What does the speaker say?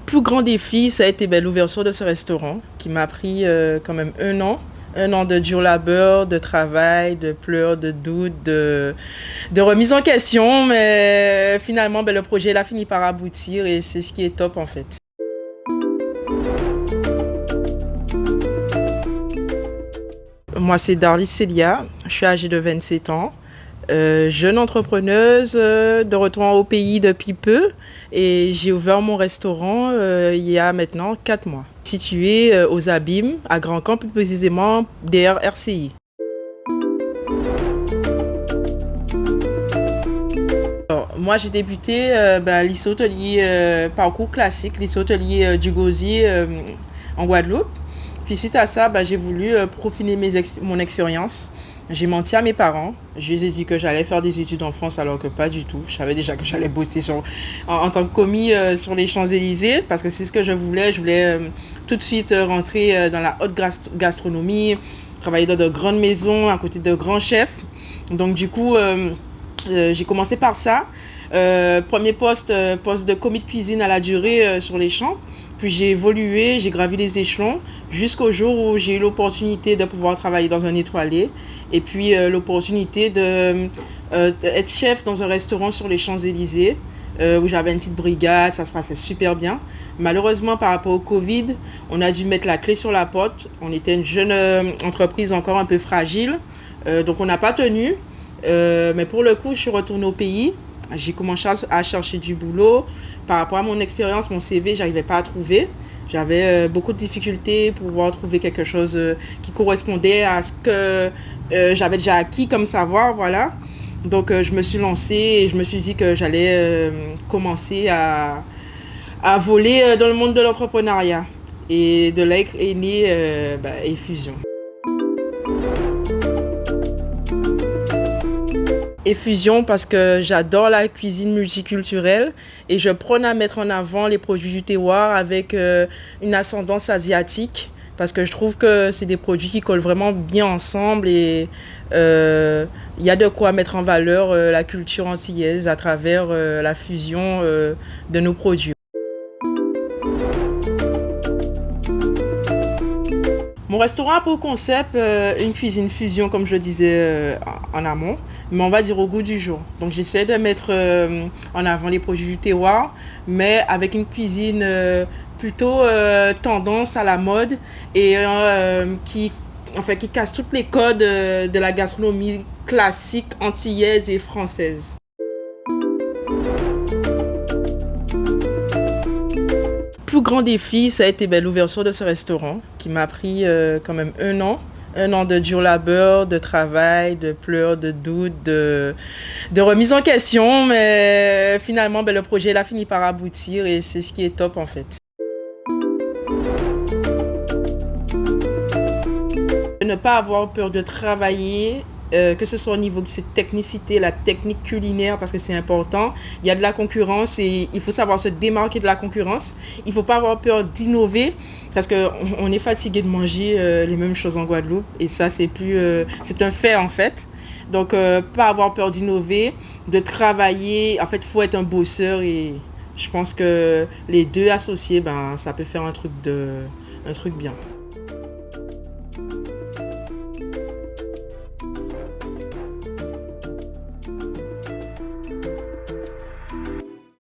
Plus grand défi, ça a été l'ouverture de ce restaurant qui m'a pris quand même un an. Un an de dur labeur, de travail, de pleurs, de doutes, de remise en question. Mais finalement, le projet a fini par aboutir et c'est ce qui est top en fait. Moi, c'est Darly Célia, je suis âgée de 27 ans. Jeune entrepreneuse, de retour au pays depuis peu, et j'ai ouvert mon restaurant il y a maintenant 4 mois. Situé aux Abîmes, à Grand Camp, plus précisément derrière RCI. Alors, moi, j'ai débuté lycée hôtelier, parcours classique, lycée hôtelier du Gosier en Guadeloupe. Puis suite à ça, j'ai voulu profiler mon expérience. J'ai menti à mes parents. Je les ai dit que j'allais faire des études en France alors que pas du tout. Je savais déjà que j'allais bosser en tant que commis sur les Champs-Élysées parce que c'est ce que je voulais. Je voulais tout de suite rentrer dans la haute gastronomie, travailler dans de grandes maisons à côté de grands chefs. Donc du coup, j'ai commencé par ça. Premier poste de commis de cuisine à la durée sur les champs. Puis j'ai évolué, j'ai gravi les échelons jusqu'au jour où j'ai eu l'opportunité de pouvoir travailler dans un étoilé et puis l'opportunité d'être chef dans un restaurant sur les Champs-Élysées où j'avais une petite brigade, ça se passait super bien. Malheureusement, par rapport au Covid, on a dû mettre la clé sur la porte. On était une jeune entreprise encore un peu fragile, donc on n'a pas tenu. Mais pour le coup, je suis retournée au pays. J'ai commencé à chercher du boulot. Par rapport à mon expérience, mon CV, je n'arrivais pas à trouver. J'avais beaucoup de difficultés pour pouvoir trouver quelque chose qui correspondait à ce que j'avais déjà acquis comme savoir. Voilà. Donc, je me suis lancée et je me suis dit que j'allais commencer à voler dans le monde de l'entrepreneuriat. Et de là est née Effusion. Effusion parce que j'adore la cuisine multiculturelle et je prône à mettre en avant les produits du terroir avec une ascendance asiatique parce que je trouve que c'est des produits qui collent vraiment bien ensemble et il y a de quoi mettre en valeur la culture antillaise à travers la fusion de nos produits. Mon restaurant a pour concept une cuisine fusion, comme je le disais en amont, mais on va dire au goût du jour. Donc j'essaie de mettre en avant les produits du terroir, mais avec une cuisine plutôt tendance à la mode et qui casse toutes les codes de la gastronomie classique antillaise et française. Plus grand défi, ça a été l'ouverture de ce restaurant qui m'a pris quand même un an. Un an de dur labeur, de travail, de pleurs, de doutes, de remise en question. Mais finalement, le projet a fini par aboutir et c'est ce qui est top en fait. Ne pas avoir peur de travailler. Que ce soit au niveau de cette technicité, la technique culinaire, parce que c'est important. Il y a de la concurrence et il faut savoir se démarquer de la concurrence. Il ne faut pas avoir peur d'innover parce qu'on est fatigué de manger les mêmes choses en Guadeloupe et ça, c'est un fait en fait. Donc, pas avoir peur d'innover, de travailler. En fait, il faut être un bosseur et je pense que les deux associés, ça peut faire un truc bien.